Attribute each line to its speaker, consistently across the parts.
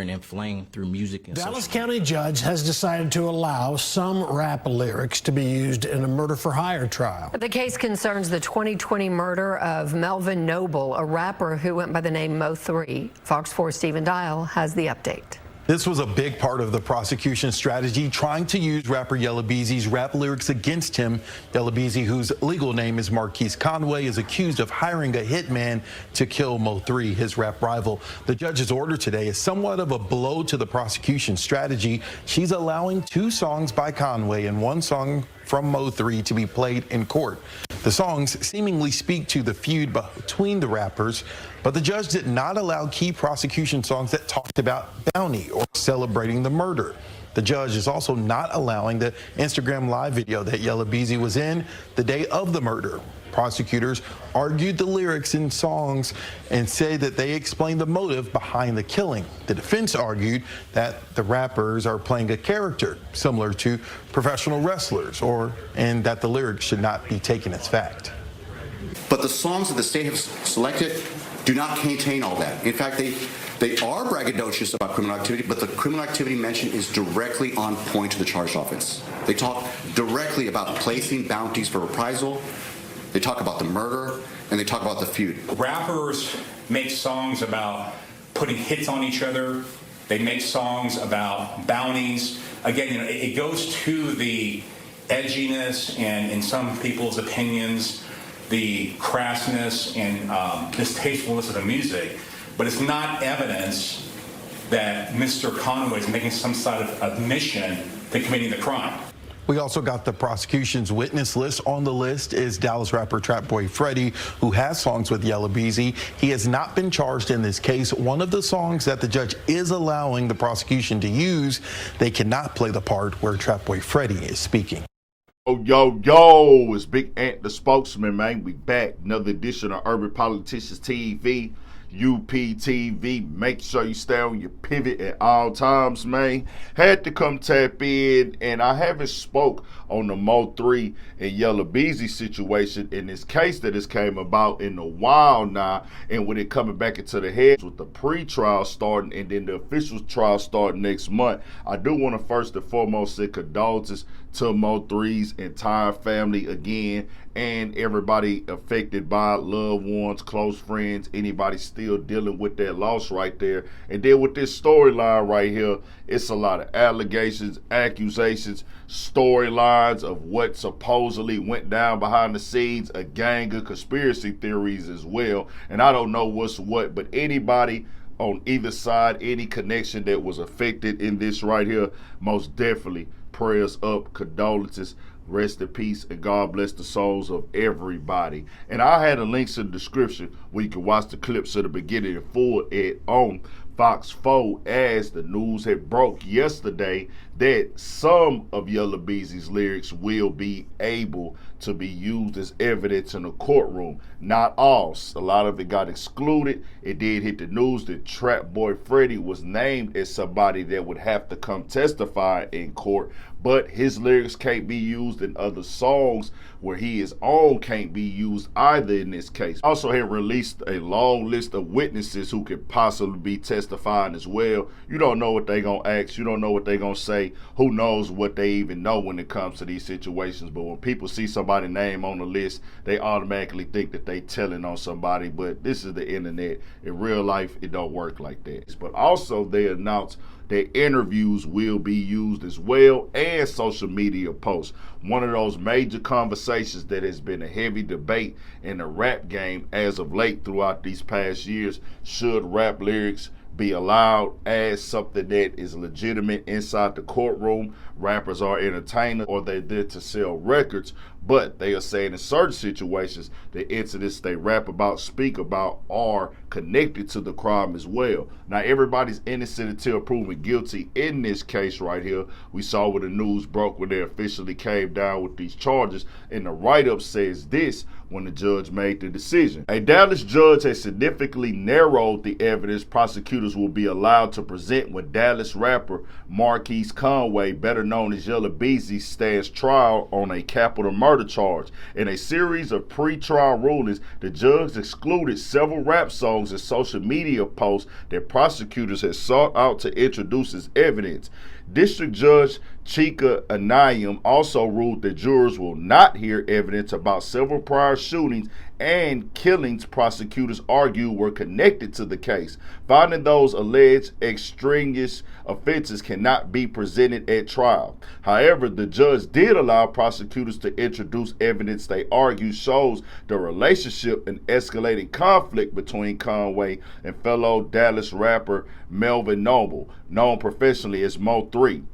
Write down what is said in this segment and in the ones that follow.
Speaker 1: and inflamed through music and
Speaker 2: Dallas
Speaker 1: social
Speaker 2: County judge has decided to allow some rap lyrics to be used in a murder-for-hire trial.
Speaker 3: The case concerns the 2020 murder of Melvin Noble, a rapper who went by the name Mo3. Fox 4's Stephen Dial has the update.
Speaker 4: This was a big part of the prosecution's strategy, trying to use rapper Yella Beezy's rap lyrics against him. Yella Beezy, whose legal name is Marquise Conway, is accused of hiring a hitman to kill Mo3, his rap rival. The judge's order today is somewhat of a blow to the prosecution's strategy. She's allowing 2 songs by Conway and 1 song from Mo3 to be played in court. The songs seemingly speak to the feud between the rappers, but the judge did not allow key prosecution songs that talked about bounty or celebrating the murder. The judge is also not allowing the Instagram live video that Yella Beezy was in the day of the murder. Prosecutors argued the lyrics in songs and say that they explain the motive behind the killing. The defense argued that the rappers are playing a character similar to professional wrestlers, and that the lyrics should not be taken as fact.
Speaker 5: But the songs that the state has selected do not contain all that. In fact, they are braggadocious about criminal activity, but the criminal activity mentioned is directly on point to the charged offense. They talk directly about placing bounties for reprisal. They talk about the murder, and they talk about the feud.
Speaker 6: Rappers make songs about putting hits on each other. They make songs about bounties. Again, it goes to the edginess and, in some people's opinions, the crassness and distastefulness of the music. But it's not evidence that Mr. Conway is making some sort of admission to committing the crime.
Speaker 4: We also got the prosecution's witness list. On the list is Dallas rapper Trap Boy Freddy, who has songs with Yella Beezy. He has not been charged in this case. One of the songs that the judge is allowing the prosecution to use, they cannot play the part where Trap Boy Freddy is speaking.
Speaker 7: Yo, it's Big Ant, the spokesman, man. We back. Another edition of Urban Politicians TV. UPTV. Make sure you stay on your pivot at all times, man. Had to come tap in, and I haven't spoke on the Mo3 and Yella Beezy situation in this case that has came about in a while now, and with it coming back into the heads with the pre-trial starting and then the official trial starting next month. I do want to first and foremost send condolences to Mo3's entire family again, and everybody affected by loved ones, close friends, anybody still dealing with that loss right there. And then with this storyline right here, it's a lot of allegations, accusations, storylines of what supposedly went down behind the scenes, a gang of conspiracy theories as well. And I don't know what's what, but anybody on either side, any connection that was affected in this right here, most definitely prayers up, condolences. Rest in peace, and God bless the souls of everybody. And I had a links in the description where you can watch the clips of the beginning and full it on Fox 4, as the news had broke yesterday that some of Yella Beezy's lyrics will be able to be used as evidence in a courtroom. Not all. A lot of it got excluded. It did hit the news that Trap Boy Freddy was named as somebody that would have to come testify in court, but his lyrics can't be used in other songs where he is on, can't be used either in this case. Also had released a long list of witnesses who could possibly be testifying as well. You don't know what they gonna ask, you don't know what they gonna say, who knows what they even know when it comes to these situations. But when people see somebody's name on the list, they automatically think that they telling on somebody. But this is the internet. In real life, it don't work like that. But also they announced that interviews will be used as well, and social media posts. One of those major conversations that has been a heavy debate in the rap game as of late throughout these past years. Should rap lyrics be allowed as something that is legitimate inside the courtroom? Rappers are entertainers, or they're there to sell records, but they are saying in certain situations the incidents they rap about, speak about, are connected to the crime as well. Now everybody's innocent until proven guilty in this case right here. We saw when the news broke when they officially came down with these charges, and the write-up says this when the judge made the decision. A Dallas judge has significantly narrowed the evidence prosecutors will be allowed to present when Dallas rapper Marquise Conway, better known as Yella Beezy, stands trial on a capital murder murder charge. In a series of pre-trial rulings, the judge excluded several rap songs and social media posts that prosecutors had sought out to introduce as evidence. District Judge Chika Anayam also ruled that jurors will not hear evidence about several prior shootings and killings prosecutors argue were connected to the case, finding those alleged extraneous offenses cannot be presented at trial. However, the judge did allow prosecutors to introduce evidence they argue shows the relationship and escalating conflict between Conway and fellow Dallas rapper Melvin Noble, known professionally as Mo3.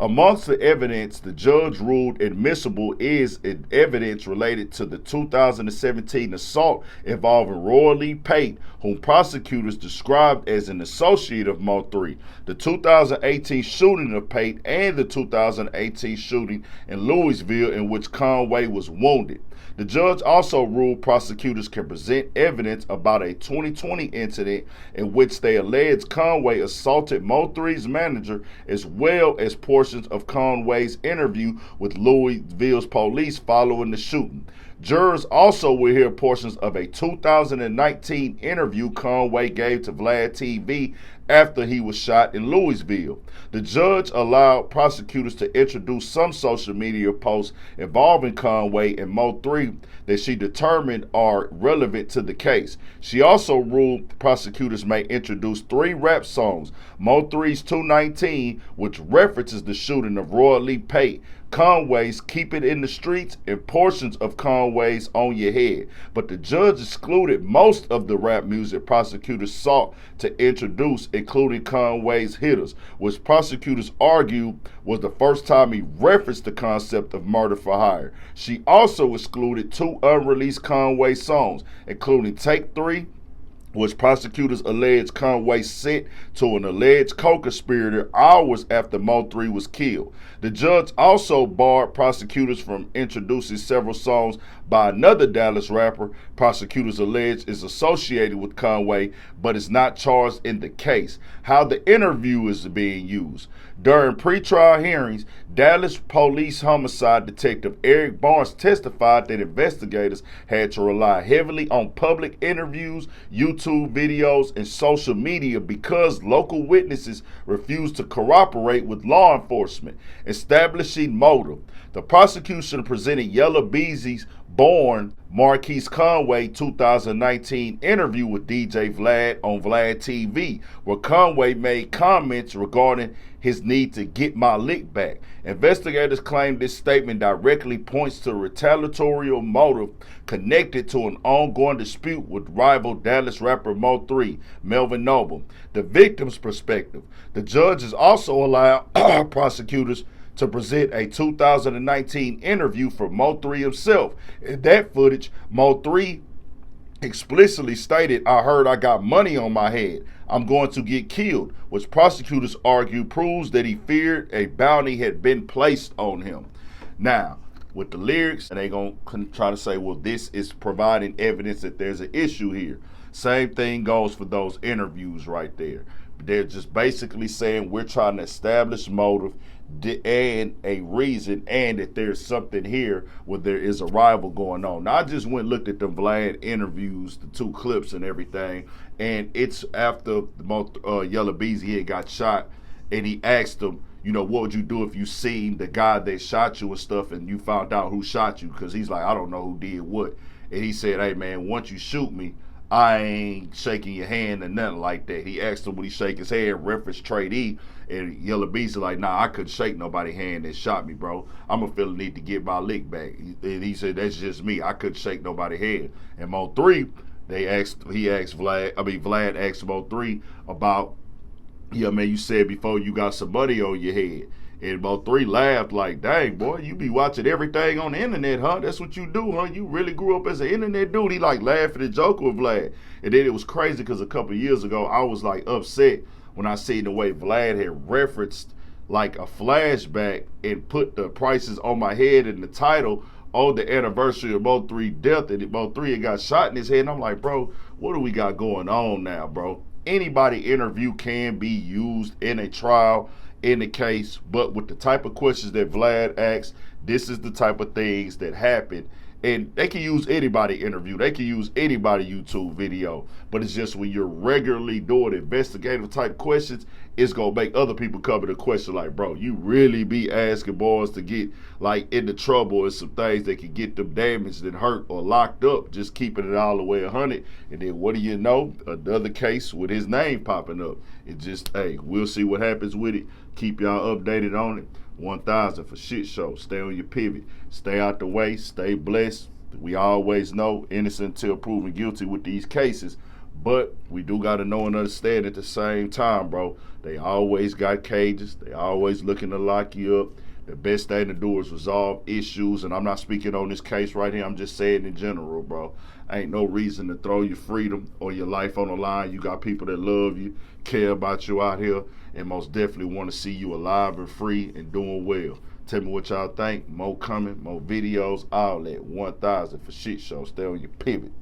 Speaker 7: Amongst the evidence the judge ruled admissible is evidence related to the 2017 assault involving Roy Lee Pate, whom prosecutors described as an associate of Mo3, the 2018 shooting of Pate, and the 2018 shooting in Louisville in which Conway was wounded. The judge also ruled prosecutors can present evidence about a 2020 incident in which they alleged Conway assaulted Mo3's manager, as well as portions of Conway's interview with Louisville's police following the shooting. Jurors also will hear portions of a 2019 interview Conway gave to Vlad TV after he was shot in Louisville. The judge allowed prosecutors to introduce some social media posts involving Conway and Mo3 that she determined are relevant to the case. She also ruled prosecutors may introduce 3 rap songs, Mo3's 219, which references the shooting of Roy Lee Pate, Conway's Keep It in the Streets, and portions of Conway's On Your Head. But the judge excluded most of the rap music prosecutors sought to introduce, including Conway's Hitters, which prosecutors argued was the first time he referenced the concept of murder for hire. She also excluded 2 unreleased Conway songs, including Take 3, which prosecutors alleged Conway sent to an alleged co-conspirator hours after Mo3 was killed. The judge also barred prosecutors from introducing several songs by another Dallas rapper prosecutors allege is associated with Conway but is not charged in the case. How the interview is being used. During pretrial hearings, Dallas Police Homicide Detective Eric Barnes testified that investigators had to rely heavily on public interviews, YouTube videos, and social media because local witnesses refused to cooperate with law enforcement, establishing motive. The prosecution presented Yella Beezy's Born Marquise Conway 2019 interview with DJ Vlad on Vlad TV, where Conway made comments regarding his need to get my lick back. Investigators claim this statement directly points to a retaliatory motive connected to an ongoing dispute with rival Dallas rapper Mo3, Melvin Noble. The victim's perspective. The judges also allowed prosecutors to present a 2019 interview from Mo3 himself. In that footage, Mo3 explicitly stated, "I heard I got money on my head. I'm going to get killed," which prosecutors argue proves that he feared a bounty had been placed on him. Now, with the lyrics, and they gonna try to say, well, this is providing evidence that there's an issue here. Same thing goes for those interviews right there. They're just basically saying we're trying to establish motive and a reason, and that there's something here where there is a rival going on. Now, I just went and looked at the Vlad interviews, the 2 clips and everything, and it's after Yella Beezy had got shot, and he asked him, you know, what would you do if you seen the guy that shot you and stuff and you found out who shot you? Because he's like, I don't know who did what. And he said, hey, man, once you shoot me, I ain't shaking your hand or nothing like that. He asked him, would he shake his hand, reference Trade E, and Yella Beezy like, nah, I couldn't shake nobody's hand that shot me, bro. I'm gonna feel the need to get my lick back. And he said, that's just me. I couldn't shake nobody's hand. And Mo3, Vlad asked Mo3 about, yeah, man, you said before you got some money on your head. And Mo3 laughed like, dang, boy, you be watching everything on the internet, huh? That's what you do, huh? You really grew up as an internet dude. He like laughing and joking with Vlad. And then it was crazy because a couple of years ago, I was like upset when I seen the way Vlad had referenced like a flashback and put the prices on my head in the title on the anniversary of Mo3 death. And Mo3 had got shot in his head. And I'm like, bro, what do we got going on now, bro? Anybody interview can be used in a trial, in the case, but with the type of questions that Vlad asked, This is the type of things that happen. And they can use anybody interview. They can use anybody YouTube video. But it's just when you're regularly doing investigative type questions, it's going to make other people come to the question like, bro, you really be asking boys to get like into trouble and some things that can get them damaged and hurt or locked up, just keeping it all the way 100. And then what do you know? Another case with his name popping up. It just, hey, we'll see what happens with it. Keep y'all updated on it. 1000 for Shit Show. Stay on your pivot. Stay out the way. Stay blessed. We always know innocent until proven guilty with these cases. But we do got to know and understand at the same time, bro, they always got cages. They always looking to lock you up. The best thing to do is resolve issues. And I'm not speaking on this case right here. I'm just saying in general, bro. Ain't no reason to throw your freedom or your life on the line. You got people that love you, care about you out here, and most definitely want to see you alive and free and doing well. Tell me what y'all think. More coming, more videos, all that. 1000 for Shit Show. Stay on your pivot.